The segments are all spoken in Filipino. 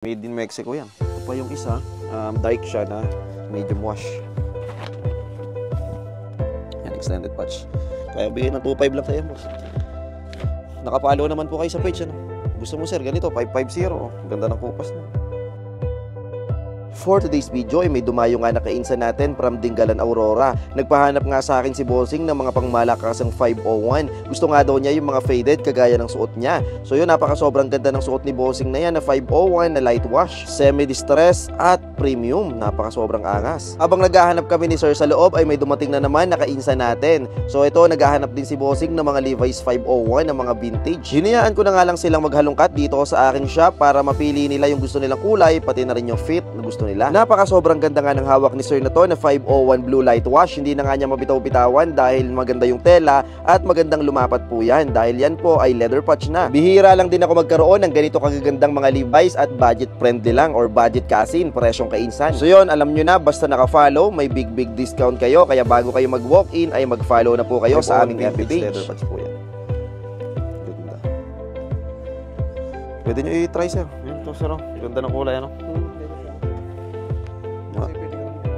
Made in Mexico yan. Ito pa yung isa, dike siya na medium wash. Yan, extended patch. Kaya bigay ng 2.5 lang tayo, boss. Nakapalo naman po kayo sa page, ano? Gusto mo, sir, ganito, 550. Ganda ng kupas na. For today's video ay may dumayo nga na kainsa natin from Dingalan, Aurora. Nagpahanap nga sa akin si Bossing ng mga pangmalakasang 501. Gusto nga daw niya yung mga faded kagaya ng suot niya. So yun, napaka sobrang ganda ng suot ni Bossing na yan na 501 na light wash, semi-distress at premium. Napaka sobrang angas. Habang naghahanap kami ni Sir sa loob ay may dumating na naman na kainsa natin. So ito, naghahanap din si Bossing ng mga Levi's 501 na mga vintage. Hinayaan ko na nga lang silang maghalongkat dito sa aking shop para mapili nila yung gusto nilang kulay, pati na rin yung fit na gusto nila. Napaka sobrang ganda nga ng hawak ni Sir na to na 501 blue light wash. Hindi na nga niya mabitaw-bitawan dahil maganda yung tela at magandang lumapat po yan dahil yan po ay leather patch na. Bihira lang din ako magkaroon ng ganito kagagandang mga Levi's at budget friendly lang or budget kasin, presyong kainsan. So yun, alam nyo na, basta naka-follow, may big discount kayo. Kaya bago kayo mag-walk-in ay mag-follow na po kayo sa aming FB page. Leather patch po yan. Ganda. Pwede nyo i-try, sir. Yun to, sir. Ganda ng kulay, ano?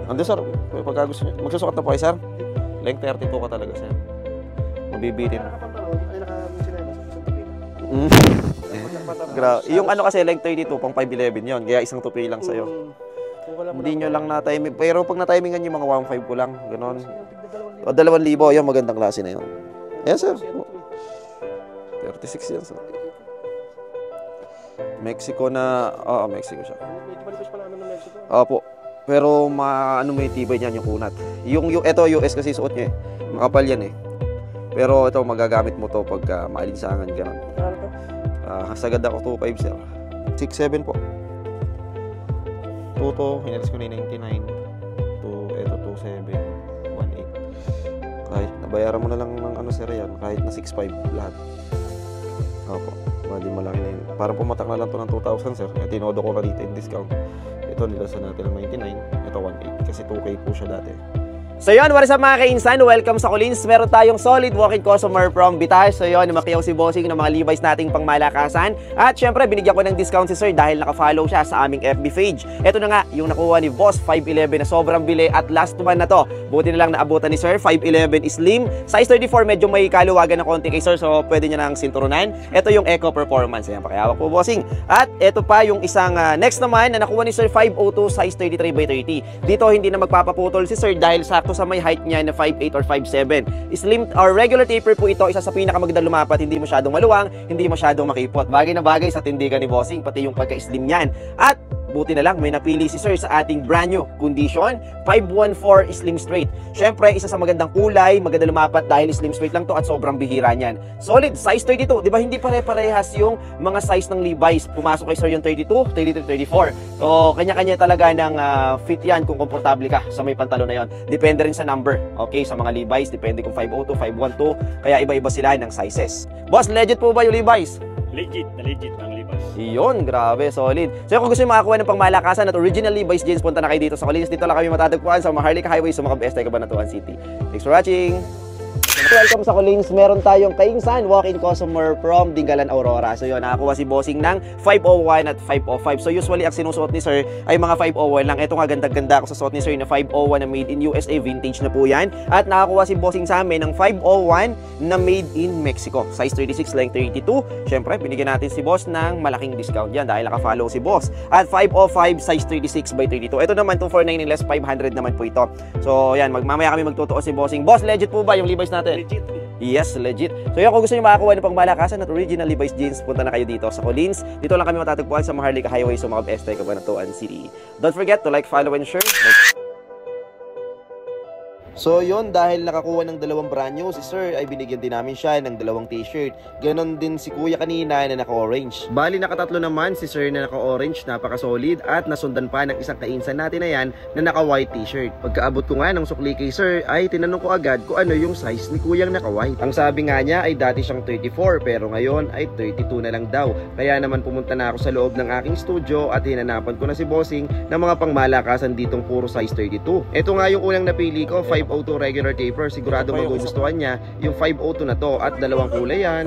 Ando, sir, pagka gusto nyo, magsusukat na po kayo, sir? Length 30 po ka talaga, sir. Mabibitin. Yung ano kasi, length 32, pang 5'11 yun. Kaya isang tupi lang sa'yo. Hindi nyo lang na-timing. Pero pag na-timingan yung mga 1.5 ko lang, gano'n. O 2,000, yung magandang klase na yun. Ayan, sir. 36 yan, sir. Mexico na, Mexico siya. Opo. Pero ano may tibay niyan yung kunat. Ito US kasi suot niya eh. Makapal yan eh. Pero ito magagamit mo to pag maalinsangan gano'n. Sagad ako 2.5 sir. 6.7 po. 2 to, hinalis ko na yung 99. Ito 2.7. 1.8. Kahit nabayaran mo na lang ng ano sir yan. Kahit na 6.5 lahat. Opo. Bali malaki na yun. Parang pumatak na lang to ng 2,000 sir. Tinodo ko na dito yung discount. Ito nilasan natin ng 99, ito 1.8 kasi 2K po siya dati. So yun, what is up mga kainsan? Welcome sa Collins. Meron tayong solid walk-in customer from Bitash. So yun, makiyaw si Bossing ng mga Levi's nating pangmalakasan. At syempre, binigyan ko ng discount si Sir dahil naka-follow siya sa aming FB page. Ito na nga, yung nakuha ni Boss 511 na sobrang bili at last one na to. Buti na lang naabutan ni Sir, 511 slim. Size 34, medyo may kaluwagan ng konti kay Sir, so pwede niya nang sinturunan. Ito yung Eco Performance. Ayan, pakihawak po Bossing. At ito pa yung isang next naman na nakuha ni Sir, 502 size 33x30. Dito hindi na magpapaputol si Sir dahil sakto sa may height niya na 5'8 or 5'7. Slim or regular taper po ito, isa sa pinakamagandang lumapat, hindi masyadong maluwang, hindi masyadong makipot. Bagay na bagay sa tindigan ni Bossing, pati yung pagka-slim niyan. At buti na lang may napili si Sir sa ating brand new condition 514 slim straight. Syempre, isa sa magandang kulay, maganda lumapat dahil slim straight lang to at sobrang bihira niyan. Solid size 32, 'di ba? Hindi pare-parehas yung mga size ng Levi's. Pumasok kay Sir yung 32, 33, 34. So, kanya-kanya talaga ng fit yan kung komportable ka sa may pantalon na yon. Depende rin sa number. Okay, sa mga Levi's, depende kung 502, 512, kaya iba-iba sila ng sizes. Boss, legit po ba yung Levi's? Legit ang Levi's. Iyon, grabe, solid. So kung gusto nyo makakuha ng pangmalakasan at original Levi's jeans, punta na kayo dito sa Collins. Dito lang kami matatagpuan sa Maharlika Highway, sa Macabeste, Cabanatuan City. Thanks for watching! Welcome sa Collins. Meron tayong kainsan walk-in customer from Dingalan, Aurora. So yun, nakakuha si Bossing ng 501 at 505. So usually ang sinusuot ni Sir ay mga 501 lang. Ito nga ganda-ganda ako sa suot ni Sir na 501 na made in USA, vintage na po yan. At nakakuha si Bossing sa amin ng 501 na made in Mexico. Size 36, length 32. Syempre, binigyan natin si Boss ng malaking discount yan dahil naka-follow si Boss. At 505, size 36 by 32. Ito naman, 249 less 500 naman po ito. So yan, mamaya kami magtutuo si Bossing. Boss, legit po ba yung Levi's natin? Legit. Yes, legit. So yun, kung gusto nyo makakuha ng pangmalakasan at original Levi's jeans, punta na kayo dito sa Collins. Dito lang kami matatagpuan sa Maharlika Highway, sa Macabeste, Cabanatuan City. Don't forget to like, follow, and share. So yun, dahil nakakuha ng dalawang brand new, si Sir ay binigyan din namin siya ng dalawang t-shirt. Ganon din si Kuya kanina na naka-orange. Bali nakatatlo naman si Sir na naka-orange, napaka-solid, at nasundan pa ng isang kainsan natin na yan na naka-white t-shirt. Pagkaabot ko nga ng sukli kay Sir ay tinanong ko agad kung ano yung size ni Kuyang naka-white. Ang sabi nga niya ay dati siyang 34 pero ngayon ay 32 na lang daw. Kaya naman pumunta na ako sa loob ng aking studio at hinanapan ko na si Bossing ng mga pangmalakasan ditong puro size 32. Ito nga yung unang napili ko, 502 regular taper. Sigurado magugustuhan niya yung 502 na to at dalawang kulay yan.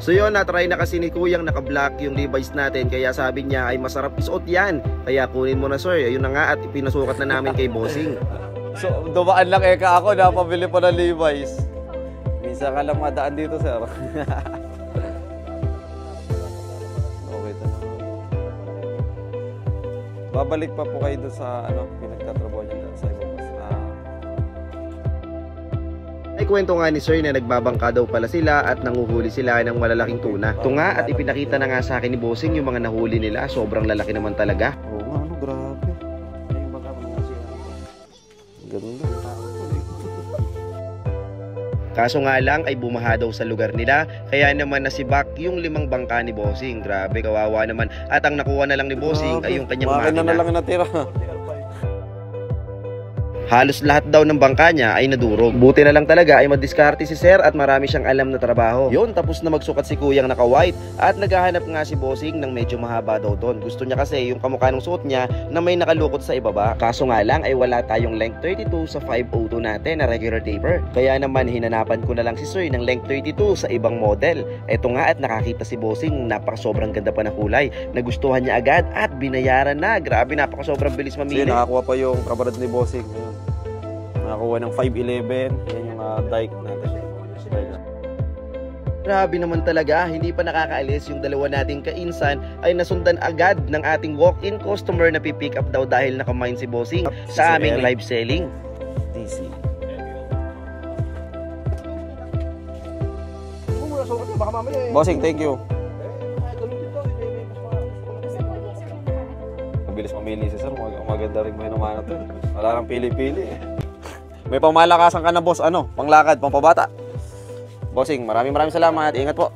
So yun, na-try na kasi ni Kuyang naka-black yung Levi's natin, kaya sabi niya ay masarap isuot yan. Kaya kunin mo na sir, ayun na nga at pinasukat na namin kay Bossing. So, dumaan lang eka ako, napabili pa ng Levi's. Minsan ka lang madaan dito, sir. Okay, ito na. Babalik pa po kayo doon sa pinagtatrabaho niyo sa ibang mas. Ay kwento nga ni sir na nagbabangka daw pala sila at nanguhuli sila ng malalaking tuna. Ito nga at ipinakita na nga sa akin ni Bossing yung mga nahuli nila. Sobrang lalaki naman talaga. Oo nga, grabe. Ayun, baka mga siya. Ganda. Kaso nga lang ay bumaha daw sa lugar nila, kaya naman nasibak yung 5 bangka ni Bossing. Grabe, kawawa naman. At ang nakuha na lang ni Bossing ay yung kanyang makina na makina. lang natira. Halos lahat daw ng bangka niya ay nadurog. Buti na lang talaga ay madiskarte si sir at marami siyang alam na trabaho. Yun, tapos na magsukat si Kuyang naka-white at naghahanap nga si Bossing ng medyo mahaba daw doon. Gusto niya kasi yung kamukha ng suot niya na may nakalukot sa ibaba. Kaso nga lang ay wala tayong length 32 sa 502 natin na regular taper. Kaya naman hinanapan ko na lang si sir ng length 32 sa ibang model. Eto nga at nakakita si Bossing, napaka-sobrang ganda pa na kulay. Nagustuhan niya agad at binayaran na. Grabe, napaka-sobrang bilis mamili. Kasi nakakuha pa yung kabarad ni Bossing. Ayun. Nakakuha ng 511. Yan yung dike natin. Grabe naman talaga, hindi pa nakakaalis yung dalawa nating kainsan ay nasundan agad ng ating walk-in customer na pipick up daw dahil nakamain si Bossing sa aming live selling. TC. Bossing, thank you. Mabilis mamili si sir. Maganda rin may naman ito. Wala nang pili-pili. May pamalakasan ka na boss, panglakad, pampabata. Bossing, maraming salamat. Ingat po.